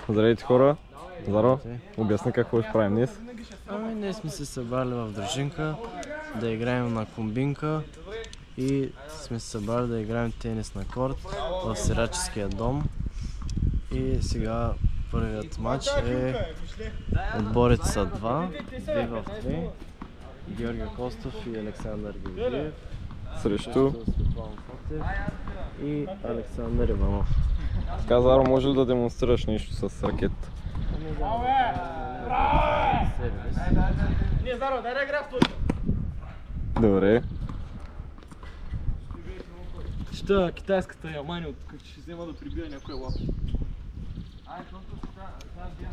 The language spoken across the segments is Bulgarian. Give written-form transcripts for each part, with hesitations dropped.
Здравейте хора! Заро, обясни какво ще правим днес. Ами ние сме се събрали в дружинка да играем на комбинка и сме се събрали да играем тенис на корт в Сираческия дом. И сега първият матч е отборите са 2 в 2. Георги Костов и Александър Георгиев Срещу Светлан Фотев и Александър Иванов. Така, Заро, може ли да демонстрираш нещо с ракет? Не, Заро, дай да игра в този. Добре. Чета китайската ямани от тук, че ще взема да прибия някоя лапа.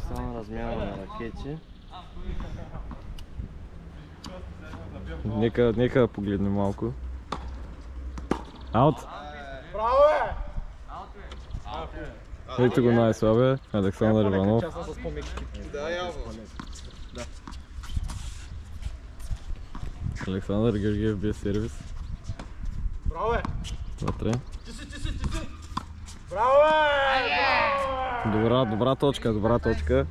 Само размяна на ракети. Нека да погледнем малко. Аут! Браво, бе! Ето го най-слабия, Александър Иванов. Александър Георгиев без сервис. Браво, бе! Вътре. Ти си! Браво, бе! Добра точка.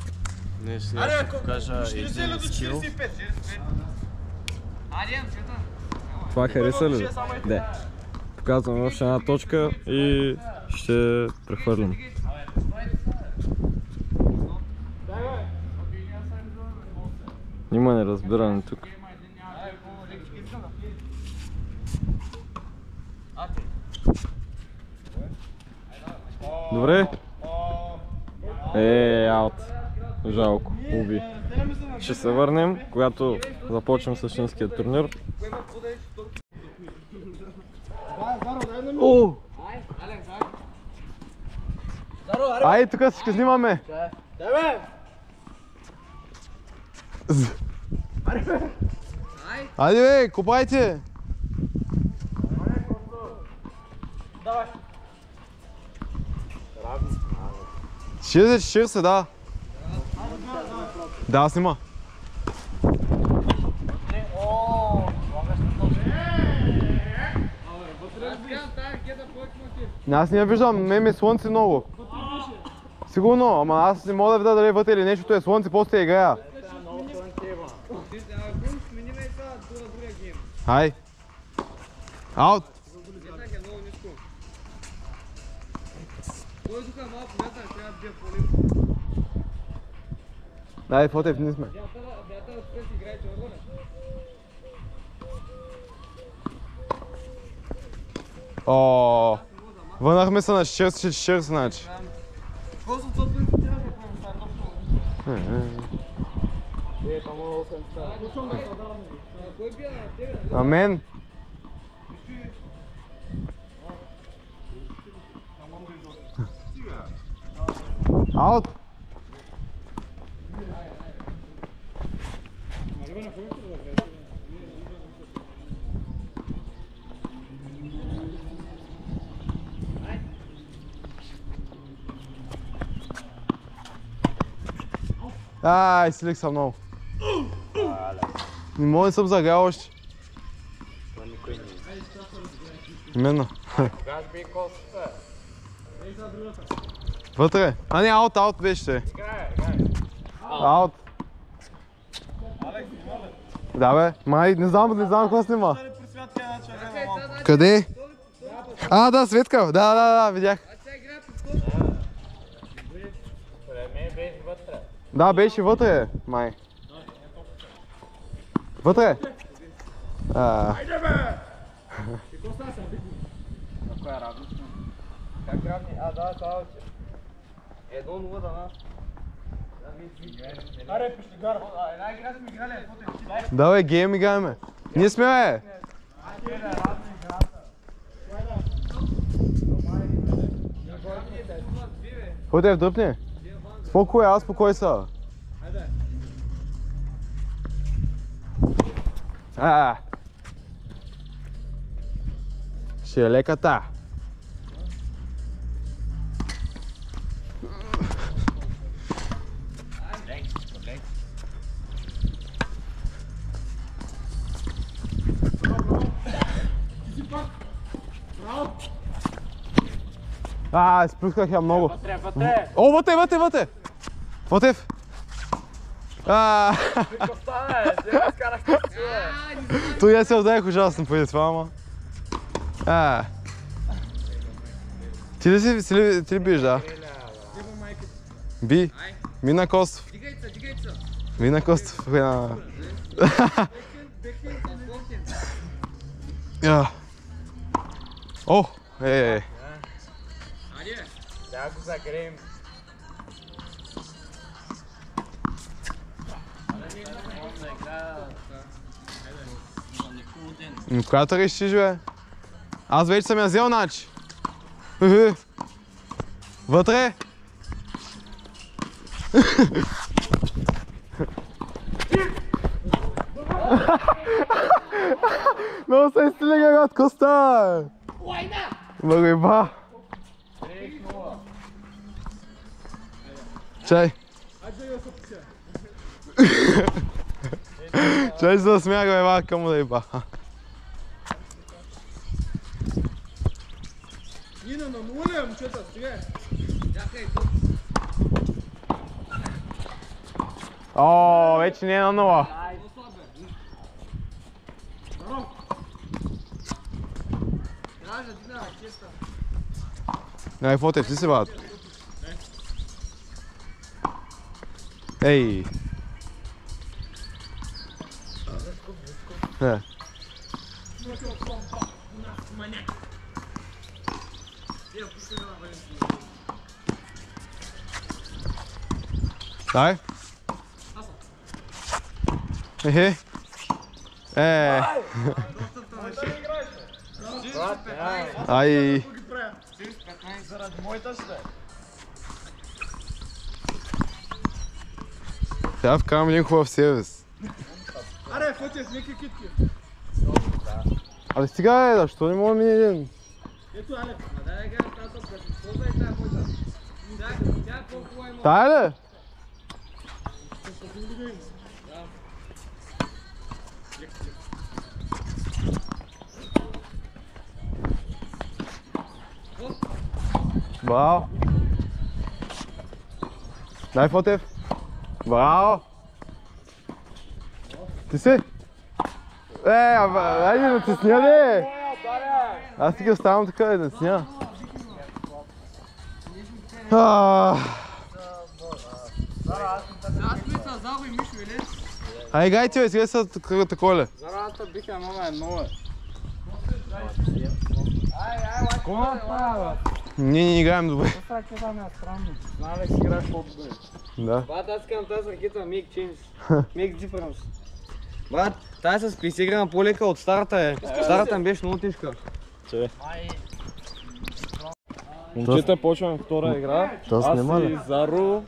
Днес ще покажа един скил. Това хареса ли? Да. Показваме още една точка и ще прехвърлим. Има неразбиране тук. Добре. Аут. Жалко, уби. Ще се върнем, когато започнем същинския турнир. Ай, тук всички снимаме! Айде бе, копайте! Ще се, да. Да, снима. Аз не я виждам, ме е слънце много. Сигурно, ама аз не мога да видя дали е вътре или нещото е слънце, после играя. Хай. Аут. Дай, Фотев, не сме. О, върнахме се на 6-6, значи. Амен. Аут. Ай, силих съм много. Не мога да съм заграл още. Именно. Вътре. А не, аут беше. Аут. Да бе, май, не знам какво снима. Къде? А, да, Светка. Да, видях. Да, беше вътре, май. Вътре? Айде бе! Какво става сега? На коя равни? Как равни? Да, това е 1-0 да нас. Аре, пишли гара. Една игра сме играли, да бе, гейм играеме. Ние сме бе! Фотев, дръпни. Спокой, аз спокой са. Ще е леката. Изплюсках я много. Вътре! О, вътре! Фотев! Той я се отдаях ужасно преди това, ама. Ти ли биш, да? Би. Мина Костов. Мина Костов. О, Айде, да го загреем. Която решиш, бе? Аз вече съм я взел, значи. Вътре? Много се изстилига, гад, Коста! Бъгайба! Чай! Чай се да смяга, бе, вака му да иба. Нина, на нуля, момчета, стига! О, вече не е на нула. Ай, Фотев, ти си бат. Ей! Дай! Ехе! Ай! Заради моята ще. Сега вкарам един хубав сервис. Аре, Фотев, нека китки. Абе стига, бе, защо не мога да мине един? Ето, Алек. Дай да гледам тази топка. Полза е тая моята. Тя колко е много. Тая ли? Браво! Дай, Фотев! Браво! Ти си? Айде да те сня, бе! Аз ти ги оставам така, да те сня. Ай, гайти, бе, сега са такова ли? Зарадата биха номер едно. Ние не играем добре. Това е странно. Знае ли си играеш по-добре? Да. Брат, аз искам тази ракета Make Change. Make Difference. Брат, тази с PC игра на по-лека от старата е. Старата ми беше много тежка. Момчета, почваме втора игра. То снима Аз ли? и Заро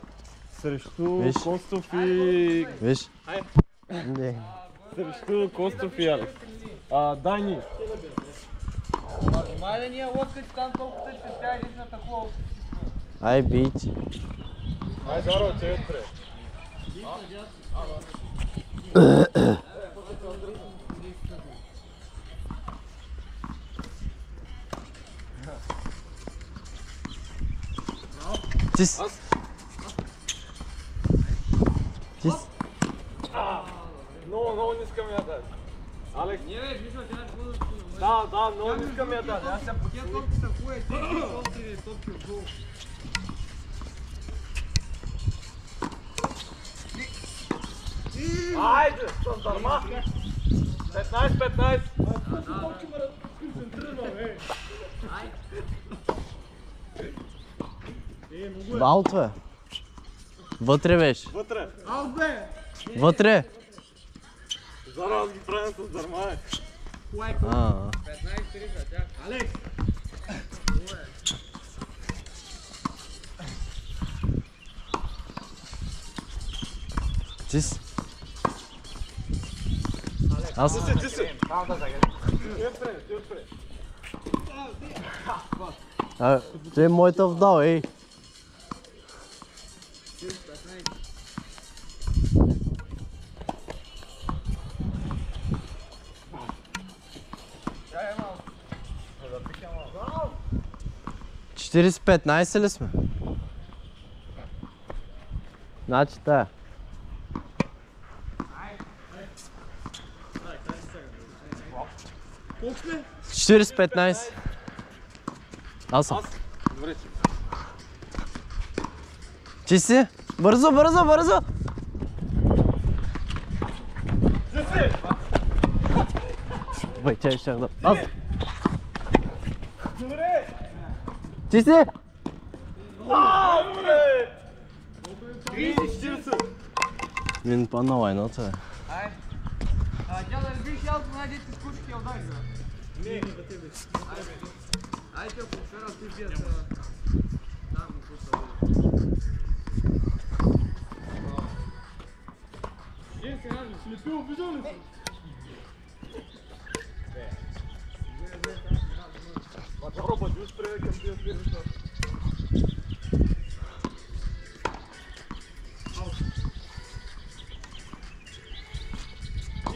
срещу Виж. Костов и... Виж? Не. Срещу Костов и Алекс. Дани. Май да ние лодката там толкова тъчка, тя е на такова. Ай, бийте. Ай, Заро, те отпре. Тис. Тис. Много не искам я дали. Алекс? Не бе, мисля, тя е хубава. Да, много не искам я дали. Аз сега Тя топки са хубави, топки отдолу. Айде, с дърма! 15-15! Аут, бе. Вътре беше. Вътре! Аут бе! Вътре. Заро, аз ги правим с дърма, е. 15-3 за тях. Алекс! Тис. Аз. Ти си! Ти отпре! Той е моята вдал, ей. Четиридесет 15 ли сме? Значи тая. 40-15. Аз съм. Чи си? Бързо, бързо, бързо! Бай, чай, щях да... Аз! Чи си? 30-40. Мин па на лайната, бе. Тя да разбиш ялото, най-дете скучки я удари, бе. Не, за тебе. Айде, ако вчера ти бият там, какво са. Е, сега, слепил, виждал ли си? Роба, ти успрея към тия фирмата.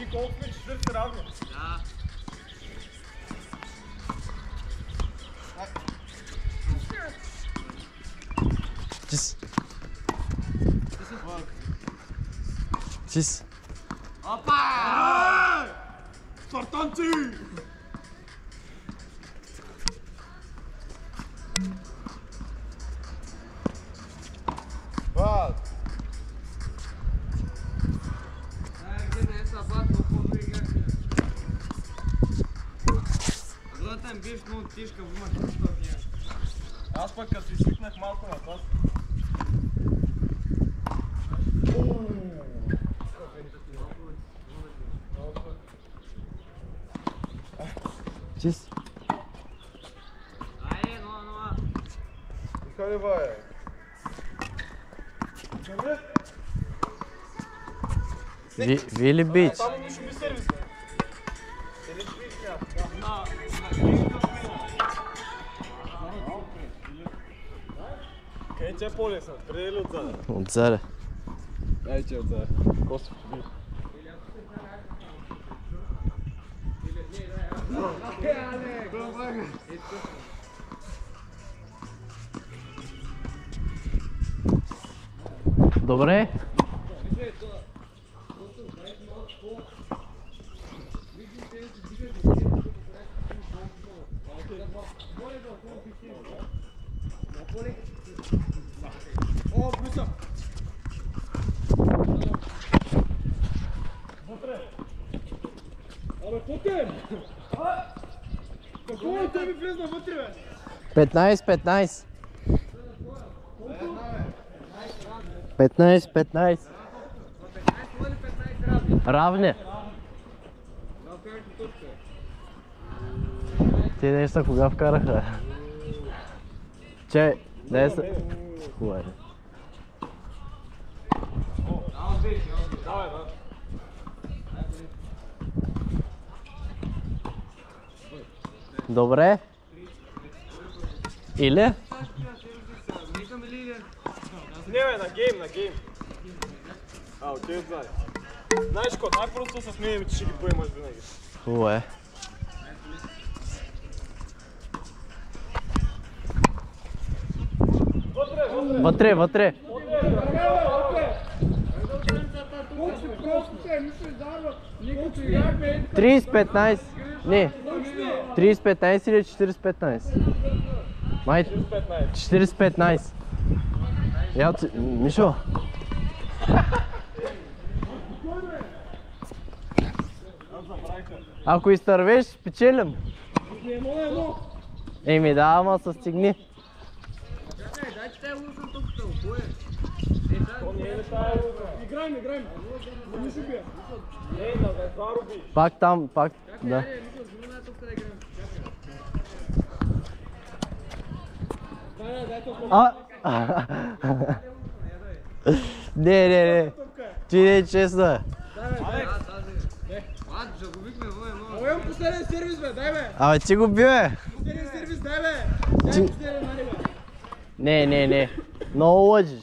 И колко сме 40 равни? Да. Чис. Чис. Опа! Спартанци! Бат! Где не е са бат, но по-добре играх. Гледата им биш много тежка, вимаш нещо в нея. Аз пък като си свикнах малко на това. Чис. Айде, 0-0. Къде бе? Вили бич. Само нищо би сервис. Или твик няма. Къде ти е по-лесна? Преди или отзаде? Отзаде. Ай, че отзаде. Косо би. Добре. О, плюса! Абе, Фотен! Какво е? Той ми влезна вътре, бе! 15-15. 15-15. Равни. Те нещо кога вкараха? Че, дай се... Хубаво е. Давай, да. Добре. Или? Не, бе, на гейм. А, окей, отзаде. Знаеш какво, най-просто се смеем, че ще ги поемаш винаги. Хубаво е. Вътре, вътре. Колко си просто се, мисля, дарва. Никой че играхме. 30-15. Не. 30-15 или 40-15? Май 40-15. Я ти... Мишо. Ако изтървеш, печелим. Еми да, ама се стигни. Дай, че те лусам тук, кое е? Играем. Не ще бия. Не, да заруби. Пак там, пак, да. А! Не. Ти не е честно. Имам последен сервис, бе, дай, бе. Абе, ти го би, бе. Последен сервис, дай, бе. Дай последен, нали, бе. Не. Много лъжиш.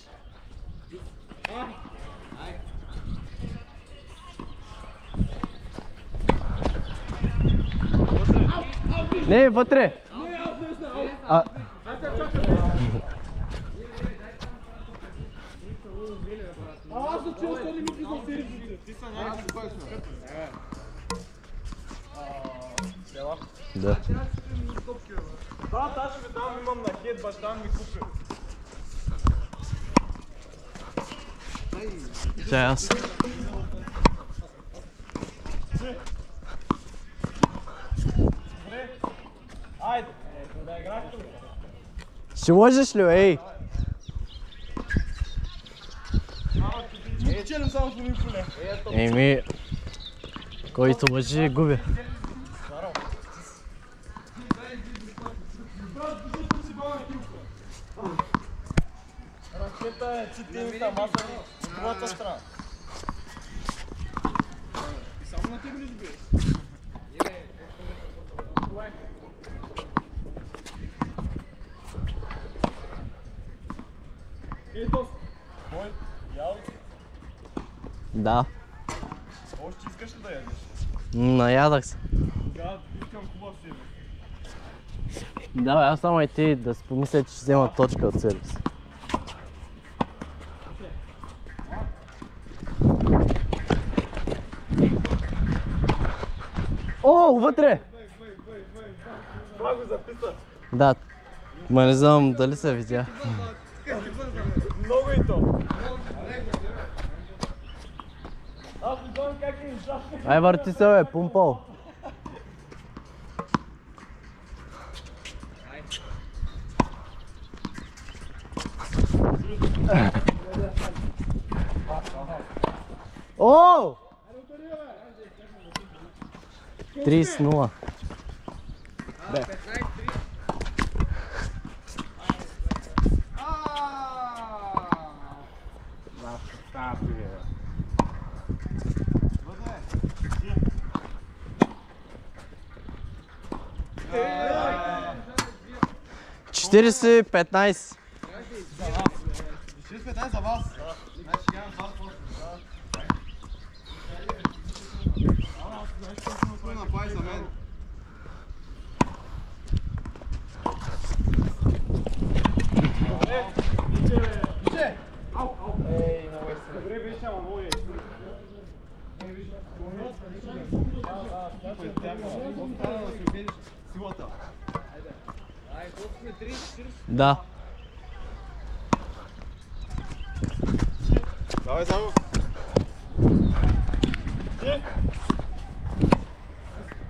Не, вътре. Аз съм чул, що не ми влизам сервисите. Ти са някакви кой сме. Да. Да, тази ми дам, имам на хед, баща ми купи. Чай аз. Айде, да играш ли? Ще можеш ли, ей? Челям само с ми поле. Еми, който лъжи, губи. Ракета е, че тениста маса от твоята страна. И само на тебе ли сбие? Ето, бой, ял ли? Да. Още искаш ли да ядеш? Наядах се. Да, искам хубав сервис. Да, аз само и ти да си помисля, че ще взема точка от сервис. О, вътре! Това го записа. Да. Ма не знам дали се видя. Много и то. Аз не знам как е изжашка. Ай, върти се, бе, пумпал. О! 30-0. Бе. Четиридесет 15. 15 за вас. Значи нямам вас после. Знаеш какво ще направи за мен? Добре беше, ама много е. Да. Давай само.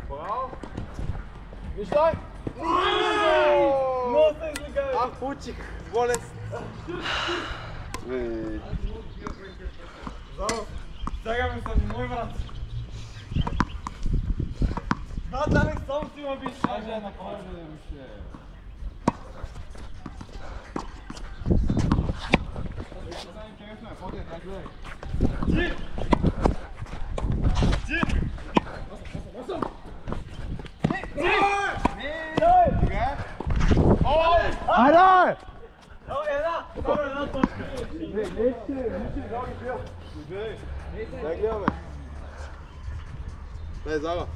Браво! Виждай! Много се излегай! Ах, получих болест. Здраво! Стягаме с мой брат! Брат, Алекс, само си ма биш! Аже, направо да беше! Ти! Ти! Айде! Една точка! Дай гледаме. Дай зала.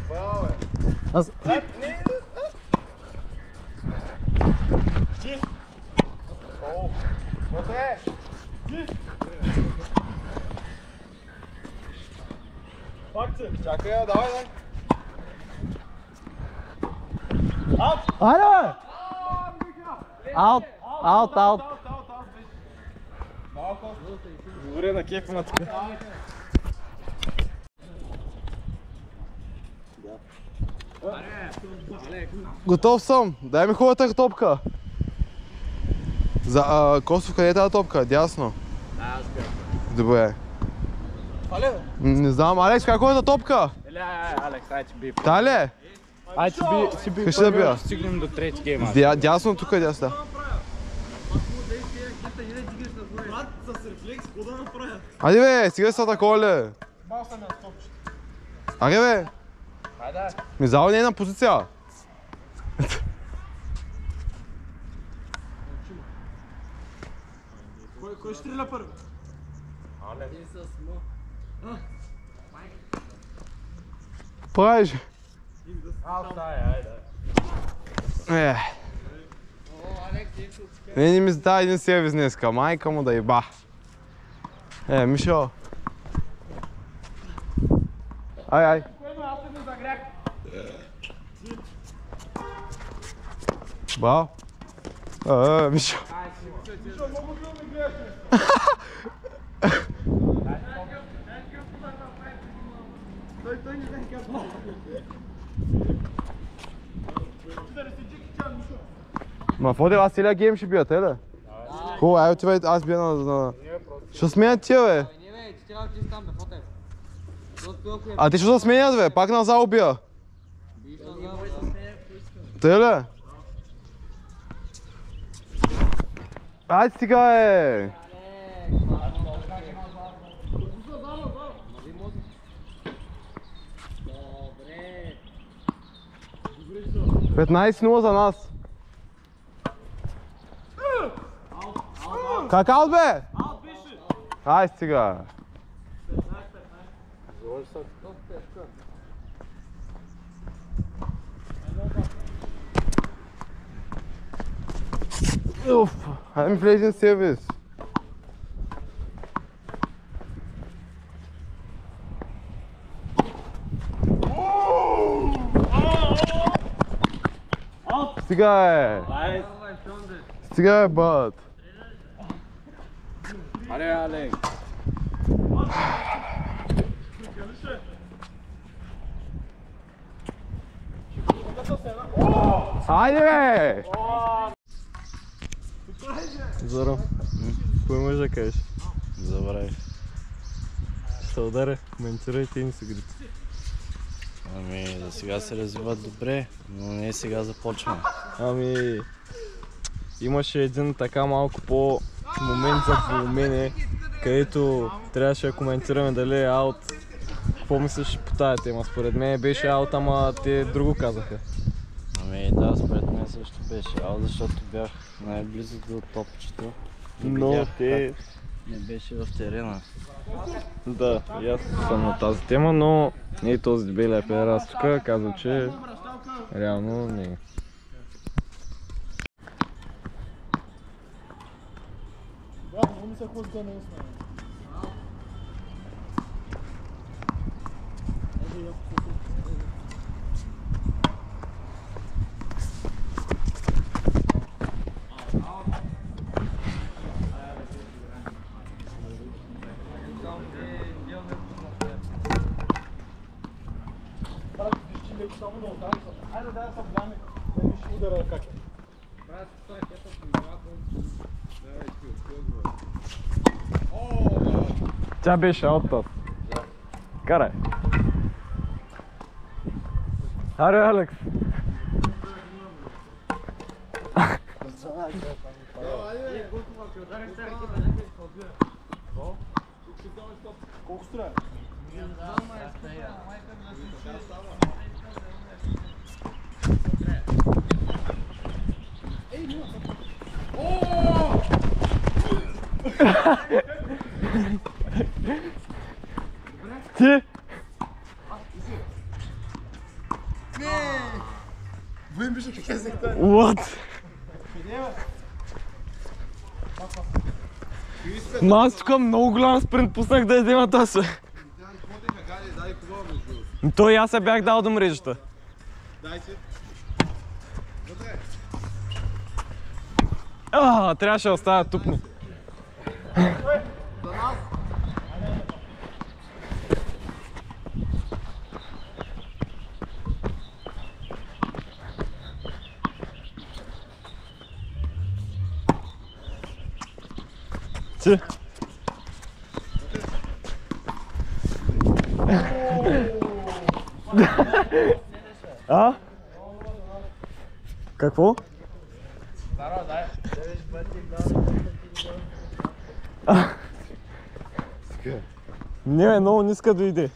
Браво, бе. Аз... Ти! Вътре! Пак се! Чакай, давай, дай. Аут! Айде, бе! Аут! Аут, аут! Добре, на кефа ма така. Готов съм. Дай ми хубавата топка. За Косов, къде е тази топка? Дясно. Да, аз бях. Добре. Але, бе! Не знам, Алекс, как е хубавата топка? Алекс, ай ти би. Та ли е? Ай ти би. Къде ще да бия? Стигнем до трети гейма. Дясно, тук е дясно. Брат, с рефлекс, какво да направя? Айде бе, стига са такова ли? Мал съм я стопче. Айде бе. Айде! Ми зала не е на позиция. Кой стреля първи? Правиш. Аут, айде! Е. О, Алекс, Не ми задава един сервис днеска, майка му да еба. Мишо. Ай. Бао. Мишо. Ма Фодил, аз целия гейм ще бия, те ли? Хубаво, ай отивай, аз бия на... Що сменят тия, бе? Не, бе, ти трябва да ти там, бе, Фотев. А ти що се сменят, бе? Пак на зал бия. Те ли? Ай сега, бе! 15-0 за нас. Как аут, бе? Ай сега. Уф, хайде ми влезе на сервис. Стига е! Стига е, бат! Аре, Алек! Хайде, бе! Зоро, кой можеш да кажеш? Забравих. Ще ударя, коментирайте и ни се грите. Ами, за сега се развиват добре, но не сега започваме. Ами, имаше един така малко по-момент за волнение, където трябваше да коментираме дали е аут. Какво мислиш по тая тема? Според мен беше аут, ама те друго казаха. Ами да, според мен също беше аут, защото бях най-близо до топчето. Но те... Не беше в терена. Да, и аз съм на тази тема, но и този дебелия педерас тук казва, че реално не е. Тя беше аут. Карай. Аре, Алекс. Колко струва? Ти? Вим беше как е сектор. What? Но аз тук много голям спринт пуснах да взема таса. Той аз се бях дал до мрежата. Дай си. Трябваше да оставя тупни. Ти? А? Какво? Не, много ниска дойде.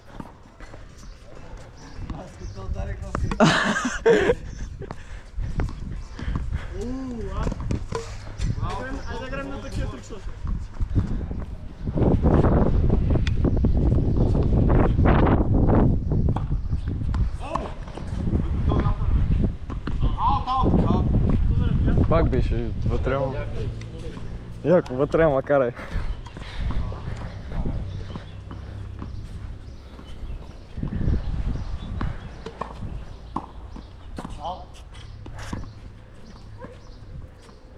Айде да грем на такива трикса. Пак беше? Вътре ма. Яко, вътре ма карай.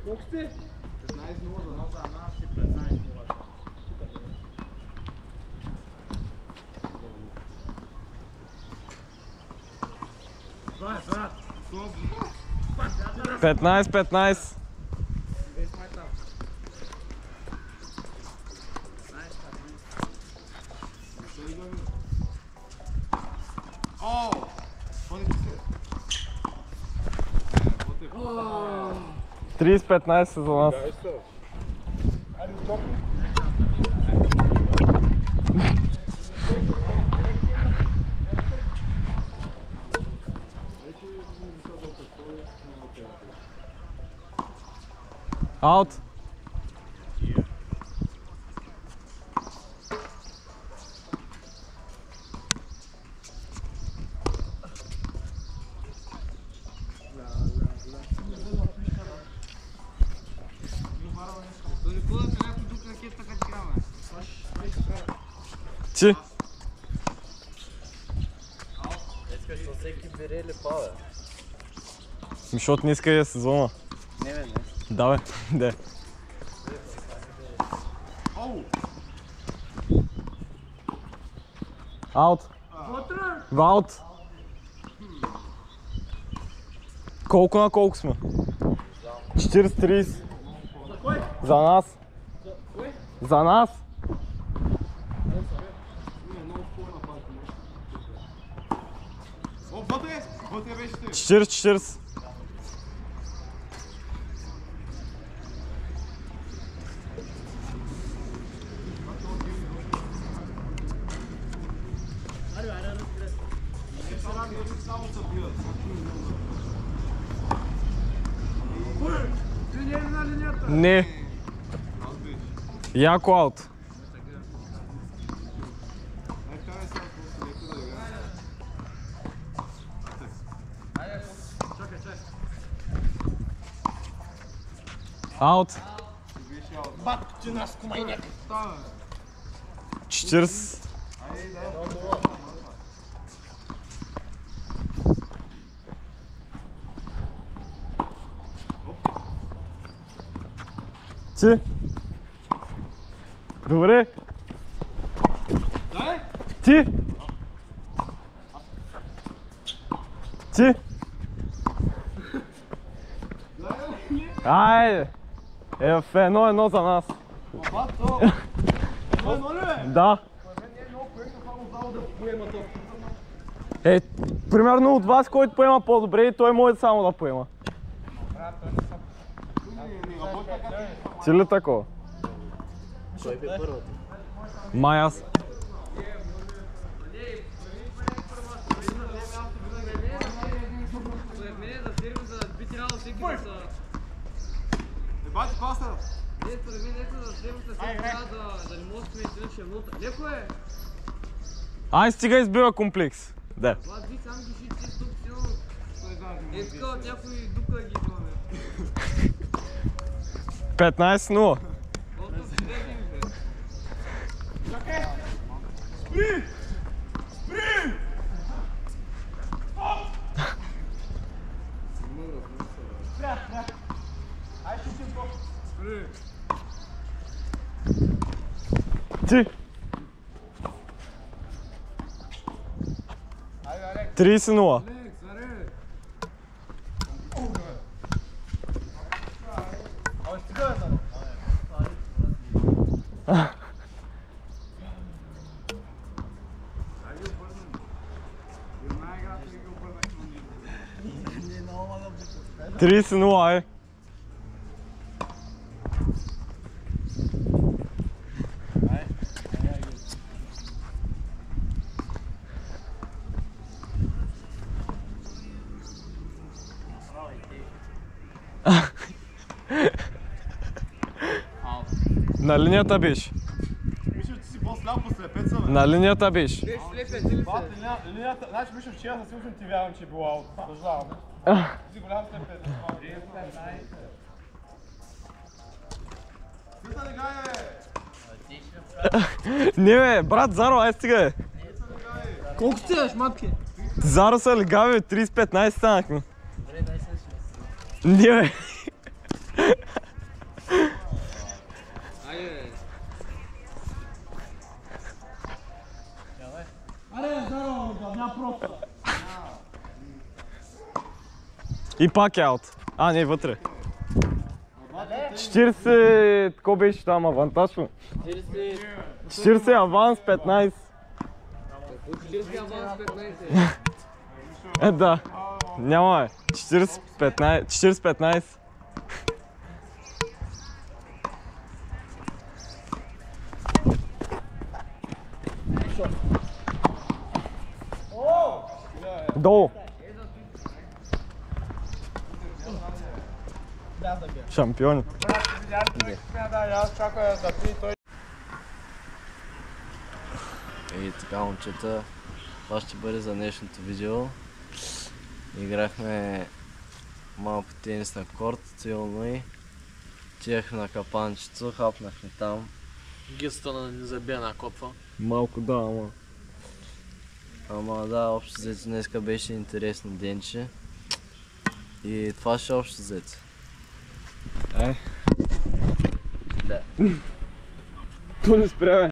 Колко сте? 15-0 за нас и 15-0. Брат, 15-15. О! 30-15 за нас. Аут. Ти? Искаш със всеки бере или паве? Защото не иска да е сезона. Не бе, не. Да бе, де. Аут. Аут. Колко на колко сме? 40-30. За нас. За нас. О, вътре! Вътре беше ти! 40-40. Не. Яко аут. Аут. 40. Ти? Добре. Ти? Ти? Айде. В 1-1 за нас. Да. Примерно от вас, който поема по-добре, и той може само да поема. Ти ли такова? Кой би първата? Май аз. Според мен за сервиза би трябвало всеки да са... Ебати паса! Не, според мен ето за сервиза всеки трябва да не може да сме иначе вълта. Леко е! Ай, стига избива комплекс. Да. Това би сам души ти тук силно. Е, тук от някой дупка ги имаме. 15-0. Колко си дрехи ми бе? Чакай! Спри! Спри! Спря, спря. Айде шутим по. Спри! Ти. 30-0. Алекс, аре! Абе, стига бе, Сане. Ай ги обърнем. И една играта ги обърнахме. 30-0, ай. На линията беше. Мисля, че ти си по-сляп по слепеца, бе. На линията беше. Те слепят, ти ли Бат, се? линията... Значи, мисля, вчера със сигурност ти вярвам, че е била аут. Съжалявам. Ти си голям слепец. Не бе, брат Заро, ай стига бе. Колко ти е, шматки? Заро са легави, 30-15 станахме. Не бе. И пак е аут. А, не, вътре. 40... Ко беше там авантаж? 40 аванс, 15. 40 аванс, 15. Е, да. Няма бе. 40-15. Долу. Шампиони. И така, момчета, това ще бъде за днешното видео. Играхме малко тенис на корт, силно и тияхме на капанчето, хапнахме там. Гистата не забия на копва. Малко да, ама. Ама да, общо взето днеска беше интересно денче. И това ще е общо взето. То не спря, бе.